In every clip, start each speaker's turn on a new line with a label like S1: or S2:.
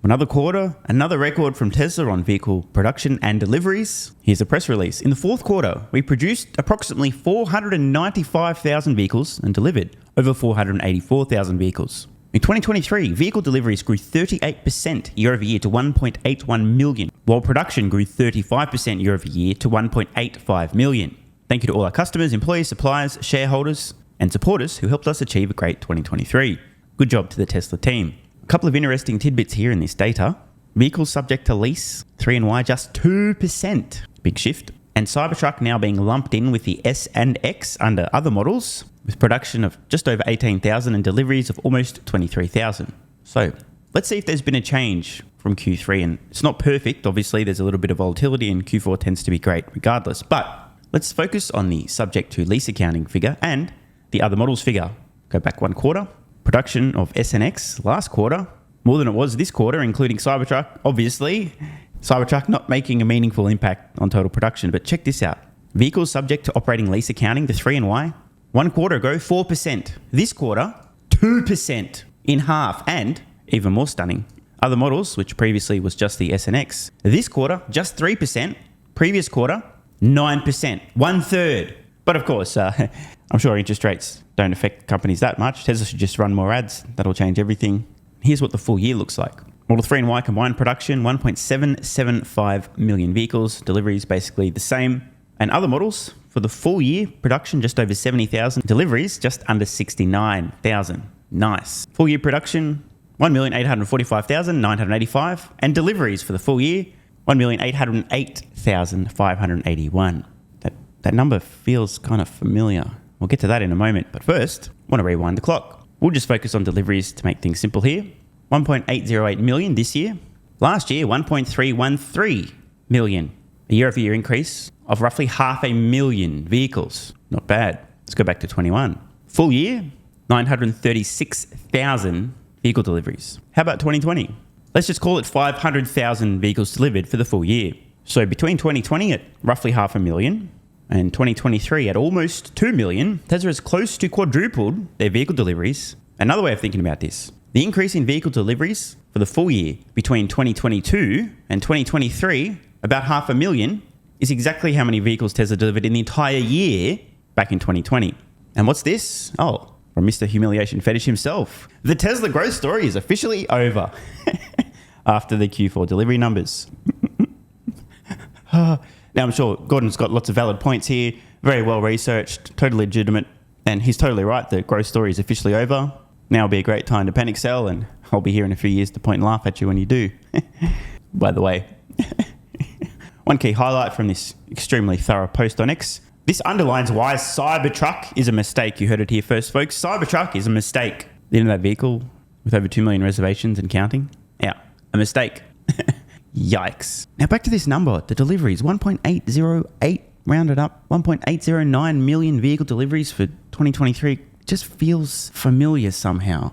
S1: Another quarter, another record from Tesla on vehicle production and deliveries. Here's a press release. In the fourth quarter, we produced approximately 495,000 vehicles and delivered over 484,000 vehicles. In 2023, vehicle deliveries grew 38% year over year to 1.81 million, while production grew 35% year over year to 1.85 million. Thank you to all our customers, employees, suppliers, shareholders, and supporters who helped us achieve a great 2023. Good job to the Tesla team. A couple of interesting tidbits here in this data. Vehicles subject to lease, 3 and Y, just 2%. Big shift. And Cybertruck now being lumped in with the S and X under other models, with production of just over 18,000 and deliveries of almost 23,000. So let's see if there's been a change from Q3. And it's not perfect. Obviously, there's a little bit of volatility and Q4 tends to be great regardless. But let's focus on the subject to lease accounting figure and the other models figure. Go back one quarter. Production of S and X last quarter, more than it was this quarter, including Cybertruck. Obviously, Cybertruck not making a meaningful impact on total production. But check this out. Vehicles subject to operating lease accounting, the 3 and Y, 1 quarter ago, 4%. This quarter, 2%, in half. And, even more stunning, other models, which previously was just the S and X, this quarter, just 3%. Previous quarter, 9%, 1/3. But of course, I'm sure interest rates don't affect companies that much. Tesla should just run more ads. That'll change everything. Here's what the full year looks like. Model 3 and Y combined production, 1.775 million vehicles. Deliveries basically the same. And other models, for the full year, production just over 70,000. Deliveries just under 69,000. Nice. Full year production, 1,845,985. And deliveries for the full year, 1,808,581. That number feels kind of familiar. We'll get to that in a moment. But first, I want to rewind the clock. We'll just focus on deliveries to make things simple here. 1.808 million this year. Last year, 1.313 million. A year-over-year increase of roughly 500,000 vehicles. Not bad. Let's go back to 21. Full year, 936,000 vehicle deliveries. How about 2020? Let's just call it 500,000 vehicles delivered for the full year. So between 2020 at roughly 500,000 and 2023 at almost 2 million, Tesla has close to quadrupled their vehicle deliveries. Another way of thinking about this, the increase in vehicle deliveries for the full year between 2022 and 2023, about 500,000, is exactly how many vehicles Tesla delivered in the entire year back in 2020. And what's this? Oh, from Mr. Humiliation Fetish himself. The Tesla growth story is officially over after the Q4 delivery numbers. Now, I'm sure Gordon's got lots of valid points here, very well researched, totally legitimate, and he's totally right. The growth story is officially over. Now will be a great time to panic sell, and I'll be here in a few years to point and laugh at you when you do. By the way, one key highlight from this extremely thorough post on X, this underlines why Cybertruck is a mistake. You heard it here first, folks. Cybertruck is a mistake. The internet vehicle with over 2 million reservations and counting. Yeah, a mistake. Yikes. Now back to this number, the deliveries, 1.808 rounded up, 1.809 million vehicle deliveries for 2023. Just feels familiar somehow.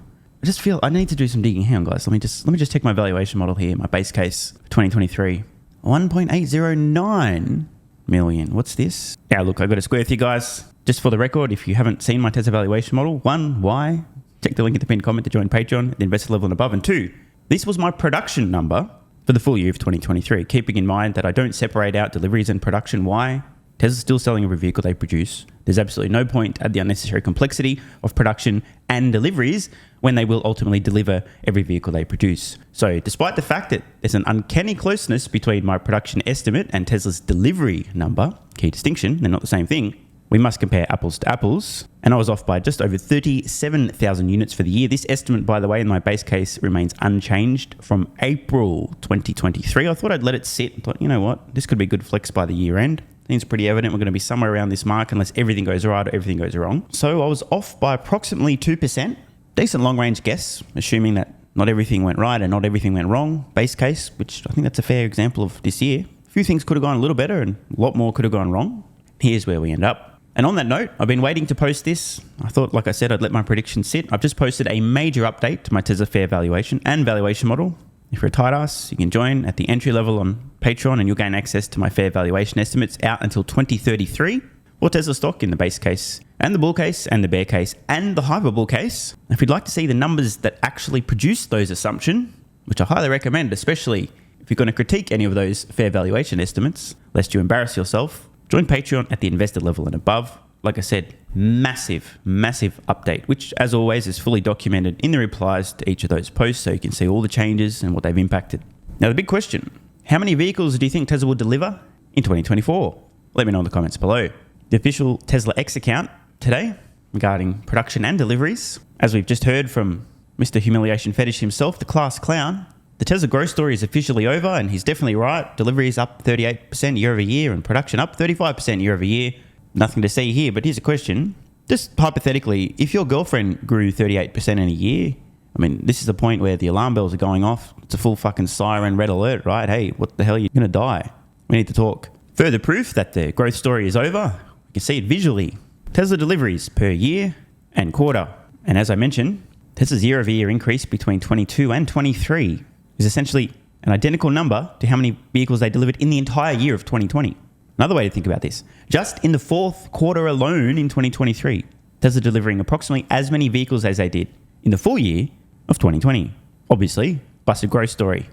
S1: I need to do some digging. Hang on, guys. Let me just check my valuation model here, my base case for 2023. 1.809 million. What's this? Now look, I got a square with you guys. Just for the record, if you haven't seen my Tesla valuation model, 1, why? Check the link in the pinned comment to join Patreon, the investor level and above. And 2, this was my production number for the full year of 2023, keeping in mind that I don't separate out deliveries and production. Why? Tesla's still selling every vehicle they produce. There's absolutely no point to add the unnecessary complexity of production and deliveries when they will ultimately deliver every vehicle they produce. So despite the fact that there's an uncanny closeness between my production estimate and Tesla's delivery number, key distinction, they're not the same thing, we must compare apples to apples. And I was off by just over 37,000 units for the year. This estimate, by the way, in my base case remains unchanged from April 2023. I thought I'd let it sit. I thought, you know what? This could be good flex by the year end. Seems pretty evident we're going to be somewhere around this mark unless everything goes right or everything goes wrong. So I was off by approximately 2%. Decent long range guess, assuming that not everything went right and not everything went wrong. Base case, which I think that's a fair example of this year. A few things could have gone a little better and a lot more could have gone wrong. Here's where we end up. And on that note, I've been waiting to post this. I thought, like I said, I'd let my predictions sit. I've just posted a major update to my Tesla fair valuation and valuation model. If you're a tight ass, you can join at the entry level on Patreon and you'll gain access to my fair valuation estimates out until 2033 for Tesla stock in the base case and the bull case and the bear case and the hyper bull case. If you'd like to see the numbers that actually produce those assumptions, which I highly recommend, especially if you're going to critique any of those fair valuation estimates, lest you embarrass yourself. Join Patreon at the investor level and above. Like I said, massive update, which as always is fully documented in the replies to each of those posts so you can see all the changes and what they've impacted. Now, the big question, how many vehicles do you think Tesla will deliver in 2024? Let me know in the comments below. The official Tesla X account today regarding production and deliveries. As we've just heard from Mr. Humiliation Fetish himself, the class clown, the Tesla growth story is officially over, and he's definitely right. Deliveries up 38% year over year and production up 35% year over year. Nothing to see here, but here's a question. Just hypothetically, if your girlfriend grew 38% in a year, I mean, this is the point where the alarm bells are going off. It's a full fucking siren red alert, right? Hey, what the hell, you're going to die. We need to talk. Further proof that the growth story is over. You can see it visually. Tesla deliveries per year and quarter. And as I mentioned, Tesla's year-over-year increase between 22 and 23 is essentially an identical number to how many vehicles they delivered in the entire year of 2020. Another way to think about this, just in the fourth quarter alone in 2023, Tesla delivering approximately as many vehicles as they did in the full year of 2020. Obviously, busted growth story.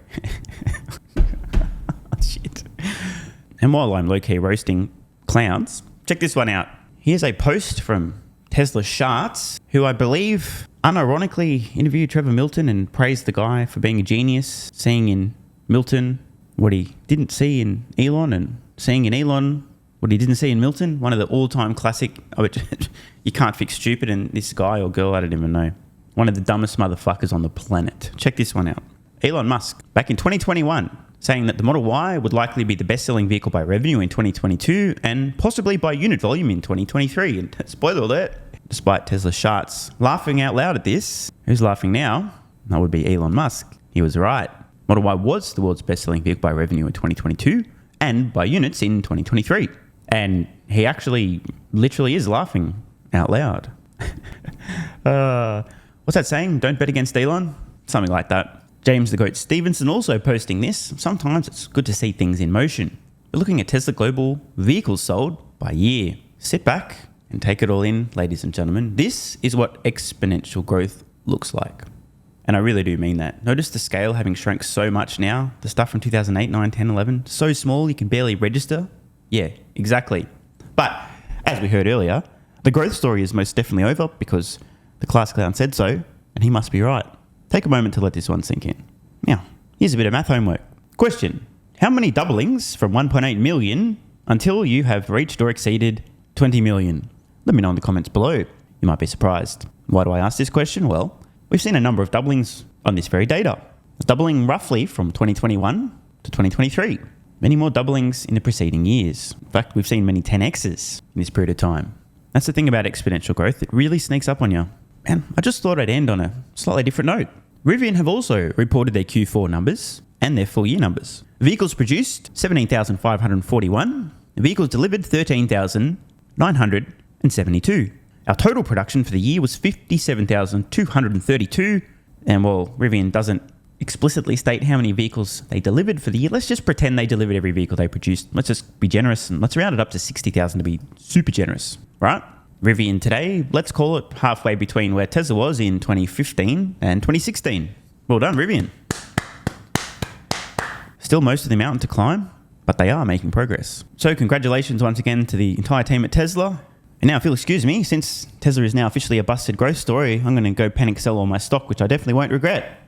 S1: Shit. And while I'm low-key roasting clowns, check this one out. Here's a post from Tesla Sharts, who I believe unironically interviewed Trevor Milton and praised the guy for being a genius, seeing in Milton what he didn't see in Elon and seeing in Elon what he didn't see in Milton. One of the all-time classic, you can't fix stupid, and this guy or girl, I don't even know. One of the dumbest motherfuckers on the planet. Check this one out. Elon Musk, back in 2021, saying that the Model Y would likely be the best-selling vehicle by revenue in 2022 and possibly by unit volume in 2023. And spoiler alert, despite Tesla Sharts laughing out loud at this, who's laughing now? That would be Elon Musk. He was right. Model Y was the world's best-selling vehicle by revenue in 2022 and by units in 2023. And he actually literally is laughing out loud. What's that saying? Don't bet against Elon? Something like that. James the Goat Stevenson also posting this. Sometimes it's good to see things in motion. We're looking at Tesla global vehicles sold by year. Sit back and take it all in, ladies and gentlemen. This is what exponential growth looks like. And I really do mean that. Notice the scale having shrunk so much now. The stuff from 2008, 9, 10, 11, so small you can barely register. Yeah, exactly. But as we heard earlier, the growth story is most definitely over because the class clown said so, and he must be right. Take a moment to let this one sink in. Now, here's a bit of math homework. Question. How many doublings from 1.8 million until you have reached or exceeded 20 million? Let me know in the comments below. You might be surprised. Why do I ask this question? Well, we've seen a number of doublings on this very data. Doubling roughly from 2021 to 2023. Many more doublings in the preceding years. In fact, we've seen many 10x's in this period of time. That's the thing about exponential growth. It really sneaks up on you. And I just thought I'd end on a slightly different note. Rivian have also reported their Q4 numbers and their full year numbers. Vehicles produced, 17,541. Vehicles delivered, 13,972. Our total production for the year was 57,232. And while Rivian doesn't explicitly state how many vehicles they delivered for the year, let's just pretend they delivered every vehicle they produced. Let's just be generous and let's round it up to 60,000 to be super generous, right? Rivian today, let's call it halfway between where Tesla was in 2015 and 2016. Well done, Rivian. Still most of the mountain to climb, but they are making progress. So congratulations once again to the entire team at Tesla. And now if you'll excuse me, since Tesla is now officially a busted growth story, I'm going to go panic sell all my stock, which I definitely won't regret.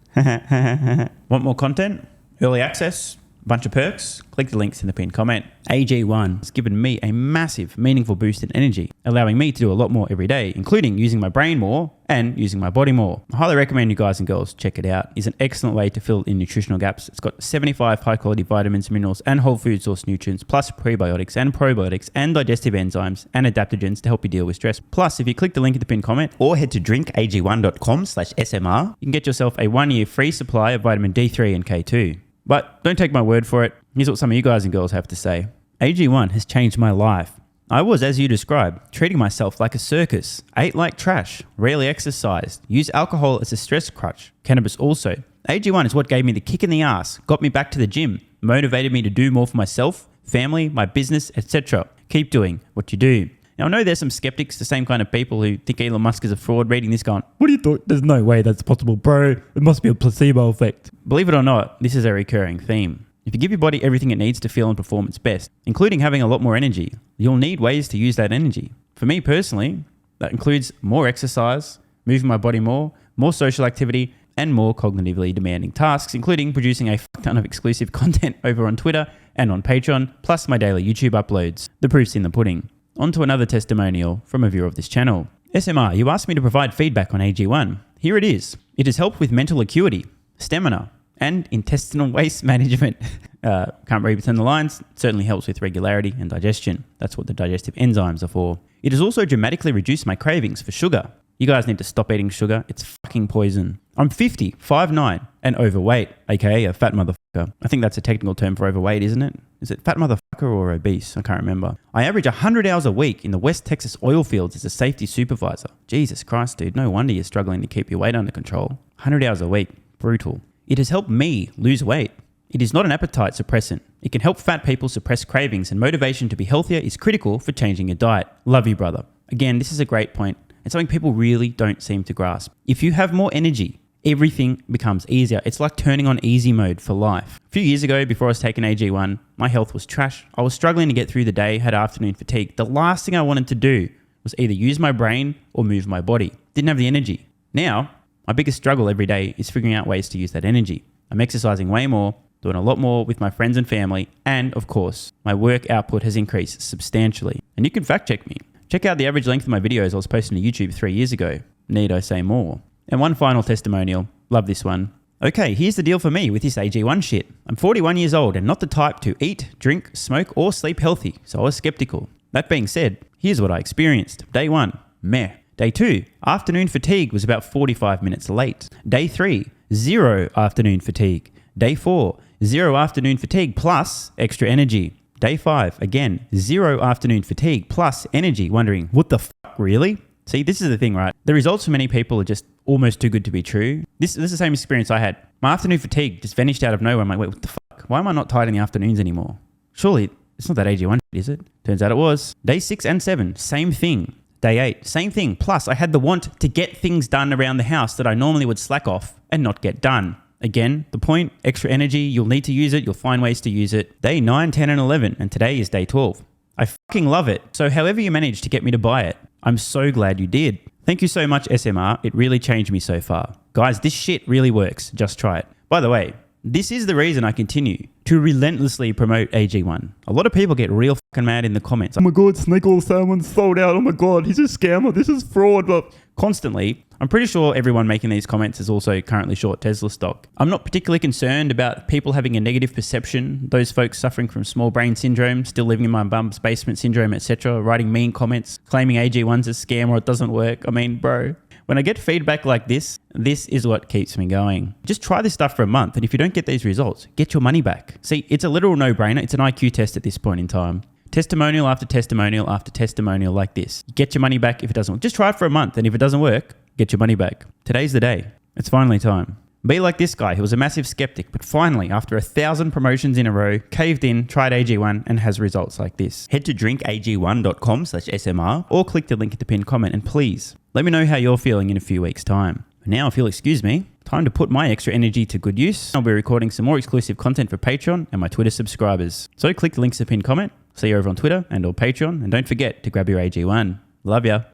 S1: Want more content? Early access? Bunch of perks? Click the links in the pinned comment. AG1 has given me a massive, meaningful boost in energy, allowing me to do a lot more every day, including using my brain more and using my body more. I highly recommend you guys and girls check it out. It's an excellent way to fill in nutritional gaps. It's got 75 high-quality vitamins, minerals, and whole food source nutrients, plus prebiotics and probiotics and digestive enzymes and adaptogens to help you deal with stress. Plus, if you click the link in the pinned comment or head to drinkag1.com/SMR, you can get yourself a 1-year free supply of vitamin D3 and K2. But don't take my word for it. Here's what some of you guys and girls have to say. AG1 has changed my life. I was, as you described, treating myself like a circus, ate like trash, rarely exercised, used alcohol as a stress crutch, cannabis also. AG1 is what gave me the kick in the ass, got me back to the gym, motivated me to do more for myself, family, my business, etc. Keep doing what you do. Now, I know there's some skeptics, the same kind of people who think Elon Musk is a fraud, reading this going, what do you thought? There's no way that's possible, bro. It must be a placebo effect. Believe it or not, this is a recurring theme. If you give your body everything it needs to feel and perform its best, including having a lot more energy, you'll need ways to use that energy. For me personally, that includes more exercise, moving my body more social activity, and more cognitively demanding tasks, including producing a fuck ton of exclusive content over on Twitter and on Patreon, plus my daily YouTube uploads. The proof's in the pudding. On to another testimonial from a viewer of this channel. SMR, you asked me to provide feedback on AG1. Here it is. It has helped with mental acuity, stamina, and intestinal waste management. Can't read between the lines. Certainly helps with regularity and digestion. That's what the digestive enzymes are for. It has also dramatically reduced my cravings for sugar. You guys need to stop eating sugar. It's fucking poison. I'm 50, 5'9", and overweight, aka a fat motherfucker. I think that's a technical term for overweight, isn't it? Is it fat motherfucker or obese? I can't remember. I average 100 hours a week in the West Texas oil fields as a safety supervisor. Jesus Christ, dude. No wonder you're struggling to keep your weight under control. 100 hours a week. Brutal. It has helped me lose weight. It is not an appetite suppressant. It can help fat people suppress cravings, and motivation to be healthier is critical for changing your diet. Love you, brother. Again, this is a great point. It's something people really don't seem to grasp. If you have more energy, everything becomes easier. It's like turning on easy mode for life. A few years ago, before I was taking AG1, my health was trash. I was struggling to get through the day, had afternoon fatigue. The last thing I wanted to do was either use my brain or move my body. Didn't have the energy. Now, my biggest struggle every day is figuring out ways to use that energy. I'm exercising way more, doing a lot more with my friends and family, and of course, my work output has increased substantially. And you can fact check me. Check out the average length of my videos I was posting to YouTube 3 years ago. Need I say more? And one final testimonial. Love this one. Okay, here's the deal for me with this AG1 shit. I'm 41 years old and not the type to eat, drink, smoke, or sleep healthy, so I was skeptical. That being said, here's what I experienced. Day 1, meh. Day 2, afternoon fatigue was about 45 minutes late. Day 3, 0 afternoon fatigue. Day 4, 0 afternoon fatigue plus extra energy. Day 5, again, 0 afternoon fatigue plus energy, wondering, what the fuck, really? See, this is the thing, right? The results for many people are just almost too good to be true. This is the same experience I had. My afternoon fatigue just vanished out of nowhere. I'm like, wait, what the fuck? Why am I not tired in the afternoons anymore? Surely, it's not that AG1, is it? Turns out it was. Day 6 and 7, same thing. Day 8, same thing. Plus, I had the want to get things done around the house that I normally would slack off and not get done. Again, the point, extra energy, you'll need to use it, you'll find ways to use it. Day 9, 10, and 11, and today is day 12. I fucking love it. So however you managed to get me to buy it, I'm so glad you did. Thank you so much, SMR. It really changed me so far. Guys, this shit really works. Just try it. By the way, this is the reason I continue to relentlessly promote AG1. A lot of people get real fucking mad in the comments. Oh my God, snake oil salmon sold out. Oh my God, he's a scammer. This is fraud. But constantly, I'm pretty sure everyone making these comments is also currently short Tesla stock. I'm not particularly concerned about people having a negative perception, those folks suffering from small brain syndrome, still living in my bum's basement syndrome, etc., writing mean comments, claiming AG1's a scam or it doesn't work. I mean, bro, when I get feedback like this is what keeps me going. Just try this stuff for a month, and if you don't get these results, get your money back. See, it's a literal no-brainer. It's an IQ test at this point in time. Testimonial after testimonial after testimonial like this. Get your money back if it doesn't work. Just try it for a month, and if it doesn't work, get your money back. Today's the day. It's finally time. Be like this guy who was a massive skeptic, but finally, after 1,000 promotions in a row, caved in, tried AG1, and has results like this. Head to drinkag1.com/SMR or click the link at the pinned comment, and please, let me know how you're feeling in a few weeks' time. Now, if you'll excuse me, time to put my extra energy to good use. I'll be recording some more exclusive content for Patreon and my Twitter subscribers. So click the links at the pinned comment. See you over on Twitter and or Patreon, and don't forget to grab your AG1. Love ya.